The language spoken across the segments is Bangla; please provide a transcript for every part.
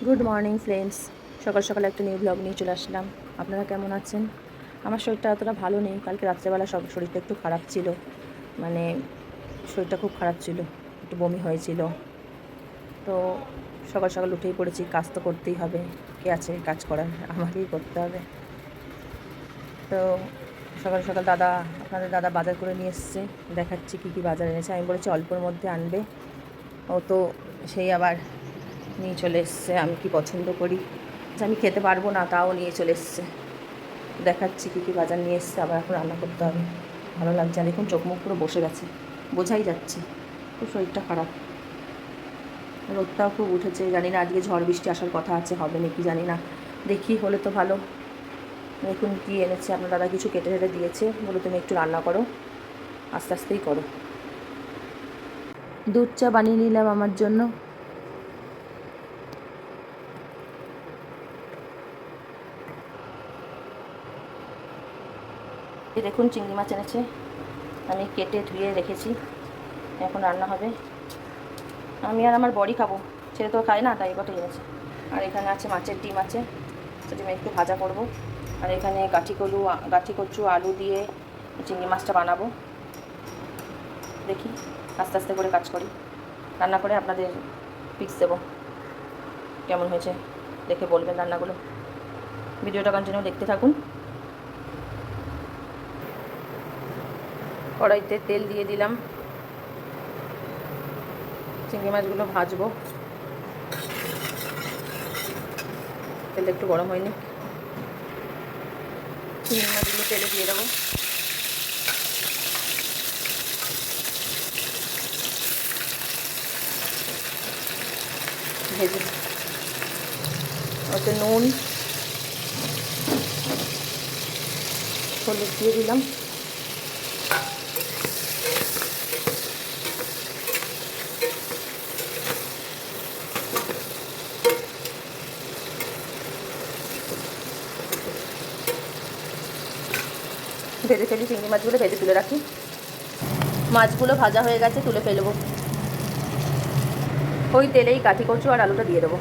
Good morning friends. সকাল সকাল একটা নিউ ব্লগ নিয়ে চলে আসলাম। আপনারা কেমন আছেন? আমার শরীরটা অতটা ভালো নেই। কালকে রাত্রেবেলা শরীরটা একটু খারাপ ছিল, মানে শরীরটা খুব খারাপ ছিল, একটু বমি হয়েছিল। তো সকাল সকাল উঠেই পড়েছি, কাজ তো করতেই হবে। কে আছে কাজ করার? আমাকেই করতে হবে। তো সকাল সকাল আপনাদের দাদা বাজার করে নিয়ে এসছে। দেখাচ্ছি কী কী বাজার এনেছে। আমি বলেছি অল্পর মধ্যে আনবে, ও তো সেই আবার নিয়ে চলে এসছে আমি কি পছন্দ করি, যে আমি খেতে পারবো না, তাও নিয়ে চলে এসছে। দেখাচ্ছি কী কী বাজার নিয়ে এসছে। আবার এখন রান্না করতে হবে। ভালো লাগছে না, দেখুন চোখ মুখ পুরো বসে গেছে, বোঝাই যাচ্ছে খুব শরীরটা খারাপ। রোদটাও খুব উঠেছে, জানি না আজকে ঝড় বৃষ্টি আসার কথা আছে, হবে নাকি জানি না। দেখি হলে তো ভালো। দেখুন কী এনেছে। আপনার দাদা কিছু কেটে কেটে দিয়েছে, বলে তুমি একটু রান্না করো, আস্তে আস্তেই করো। দুধ চা বানিয়ে নিলাম আমার জন্য। এই দেখুন চিংড়ি মাছ এনেছে, আমি কেটে ধুয়ে রেখেছি, এখন রান্না হবে। আমি আর আমার বড়ি খাবো, ছেলে তো খায় না, তাই কটাই এনেছে। আর এখানে আছে মাছের ডিম আছে, ডিম একটু ভাজা করব। আর এখানে গাঠি কচু আলু দিয়ে চিংড়ি মাছটা বানাবো। দেখি আস্তে আস্তে করে কাজ করি, রান্না করে আপনাদের পিক্স দেবো কেমন হয়েছে, দেখে বলবেন রান্নাগুলো। ভিডিওটা কন্টিনিউ দেখতে থাকুন। কড়াইতে তেল দিয়ে দিলাম, চিংড়ি মাছগুলো ভাজবো। তেলটা একটু গরম হয়নি, চিংড়ি মাছগুলো তেলে দিয়ে দেবো। ভেজে ওতে নুন হলুদ দিয়ে দিলাম। ভেজে ফেলি, চিংড়ি মাছগুলো ভেজে তুলে রাখি। মাছগুলো ভাজা হয়ে গেছে, তুলে ফেলবো। ওই তেলেই কাঠি কচু আর আলুটা দিয়ে দেবো।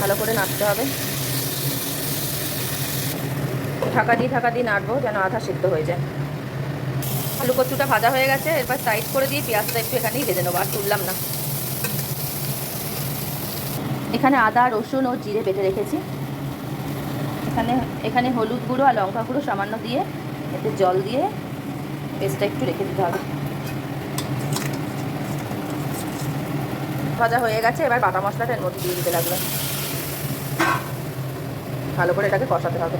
ভালো করে নাড়তে হবে, ঢাকা দিয়ে নাড়বো যেন আধা সিদ্ধ হয়ে যায়। আলু কচুটা ভাজা হয়ে গেছে, এরপর সাইড করে দিয়ে পেঁয়াজটা একটু এখানেই ভেজে নেবো, আর তুললাম না। এখানে আদা রসুন ও জিরে বেটে রেখেছি। এখানে হলুদ গুঁড়ো আর লঙ্কা গুঁড়ো সামান্য দিয়ে, এতে জল দিয়ে পেস্টটা একটু রেখে দিতে হবে। ভাজা হয়ে গেছে, এবার বাটা মশলাটা এর মধ্যে দিয়ে দিতে লাগবে। ভালো করে এটাকে কষাতে হবে।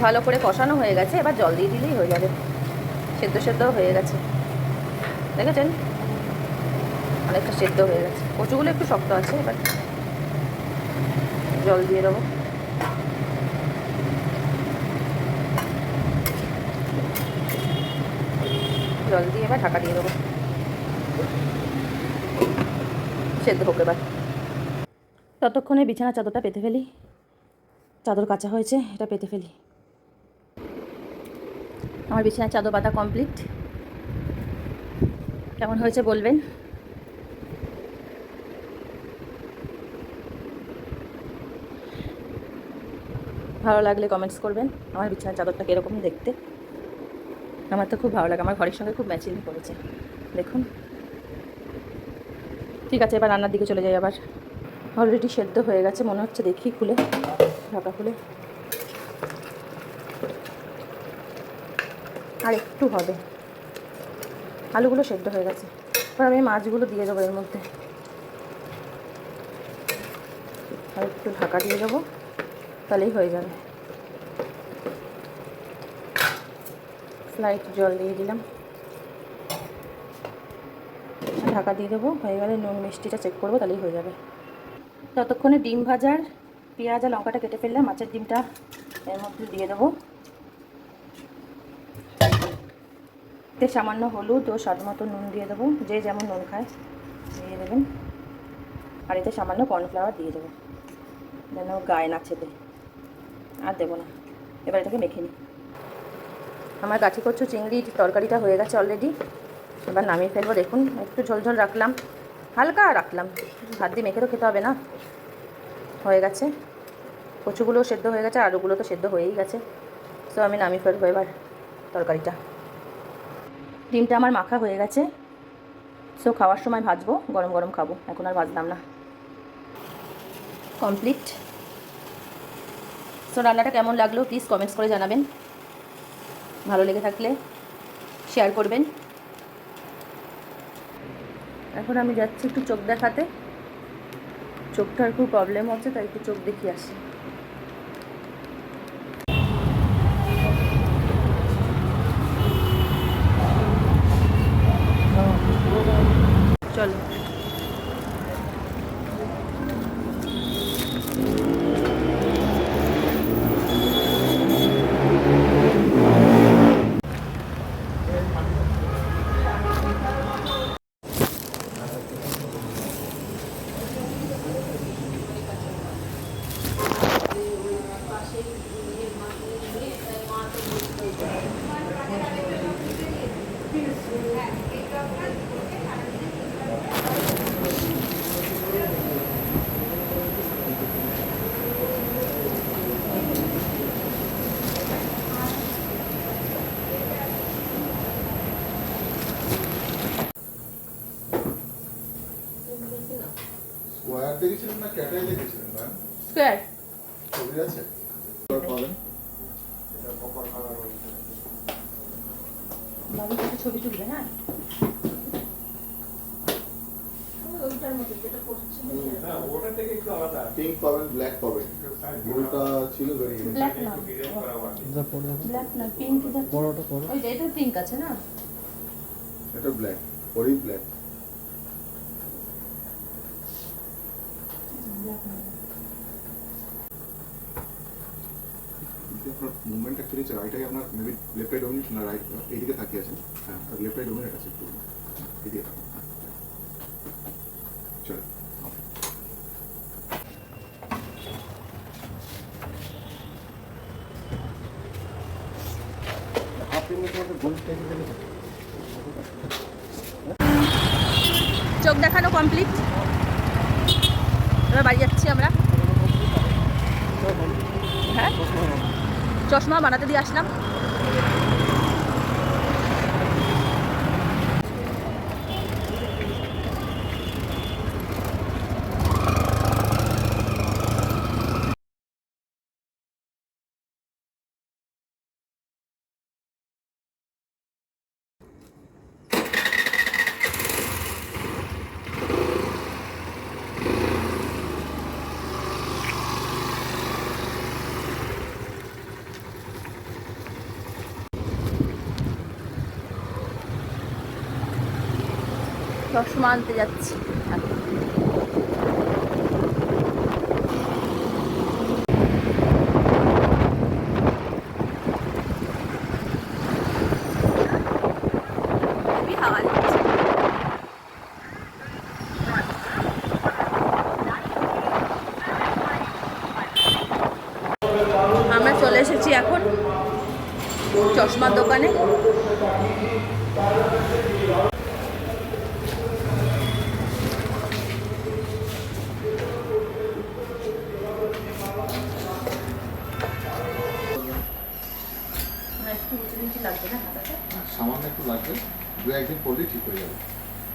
ভালো করে কষানো হয়ে গেছে, এবার জল দিয়ে দিলেই হয়ে যাবে। সেদ্ধ হয়ে গেছে, দেখেছেন অনেকটা সেদ্ধ হয়ে গেছে। কচুগুলো একটু শক্ত আছে, এবার জল দিয়ে দেবো। জল দিয়ে এবার ঢাকা দিয়ে দেবো, সেদ্ধ হোক এবার। ততক্ষণে বিছানা চাদরটা পেতে ফেলি। চাদর কাচা হয়েছে, এটা পেতে ফেলি। আমার বিছানার চাদর পাতা কমপ্লিট। কেমন হয়েছে বলবেন। ভালো লাগলে কমেন্টস করবেন আমার বিছানার চাদরটা কীরকমই দেখতে। আমার তো খুব ভালো লাগে, আমার ঘরের সঙ্গে খুব ম্যাচিং করেছে, দেখুন। ঠিক আছে, এবার রান্নার দিকে চলে যাই। আবার অলরেডি সেদ্ধ হয়ে গেছে মনে হচ্ছে, দেখি খুলে, ঢাকা খুলে। আর একটু হবে, আলুগুলো সেদ্ধ হয়ে গেছে। এবার আমি মাছগুলো দিয়ে দেবো এর মধ্যে, আর একটু ঢাকা দিয়ে দেবো, তাহলেই হয়ে যাবে। স্লাইট জল দিয়ে দিলাম, ঢাকা দিয়ে দেবো। হয়ে গেলে নুন মিষ্টিটা চেক করবো, তাহলেই হয়ে যাবে। ততক্ষণে ডিম ভাজার পেঁয়াজ আর লঙ্কাটা কেটে ফেললাম, মাছের ডিমটা এর মধ্যে দিয়ে দেবো। এতে সামান্য হলুদ ও স্বাদ মতো নুন দিয়ে দেবো, যে যেমন নুন খায় দিয়ে দেবেন। আর এতে সামান্য কর্নফ্লাওয়ার দিয়ে দেবো, যেন গায়ে না ছেপে। আর দেবো না, এবার এটাকে মেখে নিই। আমার গাঠি কচু চিংড়ির তরকারিটা হয়ে গেছে অলরেডি। এবার নামিয়ে ফেলবো। দেখুন একটু ঝোলঝোল রাখলাম, হালকা রাখলাম, হাত দিয়ে মেখে তো খেতে হবে না। হয়ে গেছে, কচুগুলোও সেদ্ধ হয়ে গেছে, আলুগুলো তো সেদ্ধ হয়েই গেছে। সো আমি নামিয়ে ফেলবো এবার তরকারিটা। ডিমটা আমার মাখা হয়ে গেছে। সো খাওয়ার সময় ভাজবো, গরম গরম খাবো, এখন আর ভাজলাম না। কমপ্লিট। সো রান্নাটা কেমন লাগলো প্লিজ কমেন্টস করে জানাবেন। ভালো লেগে থাকলে শেয়ার করবেন। এখন আমি যাচ্ছি একটু চোখ দেখাতে, চোখটার খুব প্রবলেম হচ্ছে, তাই একটু চোখ দেখিয়ে আসি। চলো। স্কোয়ার দেখেছিলেন না ক্যাটাই দেখেছিলেন ম্যাম? স্কোয়ার ছবি আছে পাবেন। বাবু একটা ছবি তুলবে, হ্যাঁ ওইটার মধ্যে যেটা করছে ওটা থেকে একটু আলাদা। পিঙ্ক পাবেন, ব্ল্যাক পাবেন। ব্লুটা ছিল ভেরি ব্ল্যাক না, ব্ল্যাক না, পিঙ্ক। ওই যে এটা পিঙ্ক আছে না, এটা ব্ল্যাক, ওরই ব্ল্যাক। আপনার মুভমেন্ট অ্যাকচুয়ালি রাইটাই আপনার মেবি লেফট রাইট ডমিনেট না, রাইট এইদিকে তাকিয়ে আছেন। হ্যাঁ, লেফট রাইট ডমিনেট আছে একটু, এদিকে তাকান। চলো চোখ দেখানো কমপ্লিট। এবার বাড়ি যাচ্ছি আমরা। হ্যাঁ, চশমা বানাতে দিয়ে আসলাম। চশমা আনতে যাচ্ছি। হাওয়া দিচ্ছে। আমরা চলে এসেছি এখন চশমার দোকানে। সামান্য একটু লাগবে, দু একদিন পরলেই ঠিক হয়ে যাবে।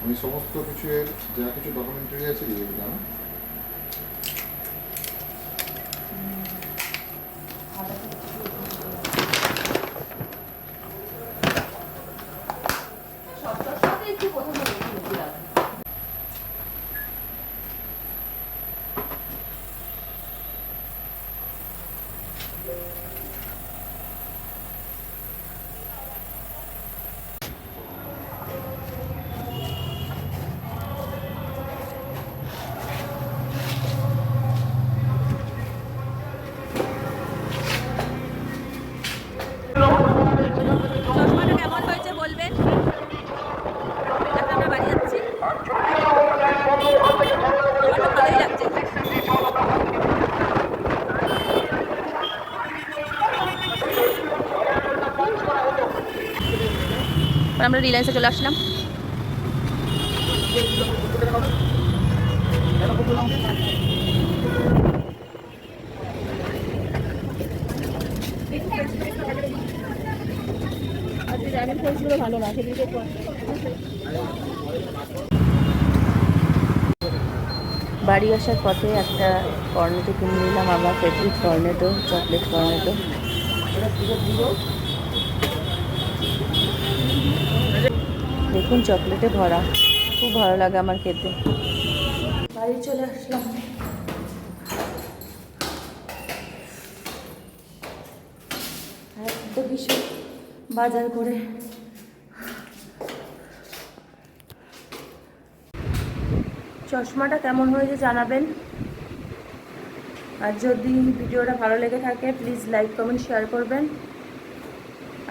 আমি সমস্ত কিছু এর যা কিছু ডকুমেন্টারি আছে দিয়ে দিলাম। চশমাটা কেমন হয়েছে বলবেন। এখন আমরা বাড়ি যাচ্ছি। আমার তো ভালোই লাগছে। আমরা রিলায়েন্সে চলে আসলাম। ভালো না সেদিকে বাড়ি আসার পথে একটা কর্নেটো কিনে নিলাম, আমার ফেভারিট কর্নেটো, চকলেট কর্নেটো। দেখুন চকলেটে ভরা, খুব ভালো লাগে আমার খেতে। বাড়ি চলে আসলাম। এত কিছু বাজার করে চশমাটা কেমন হয়েছে জানাবেন। আর যদি ভিডিওটা ভালো লেগে থাকে প্লিজ লাইক কমেন্ট শেয়ার করবেন।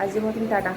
আজকের মতন টাটা।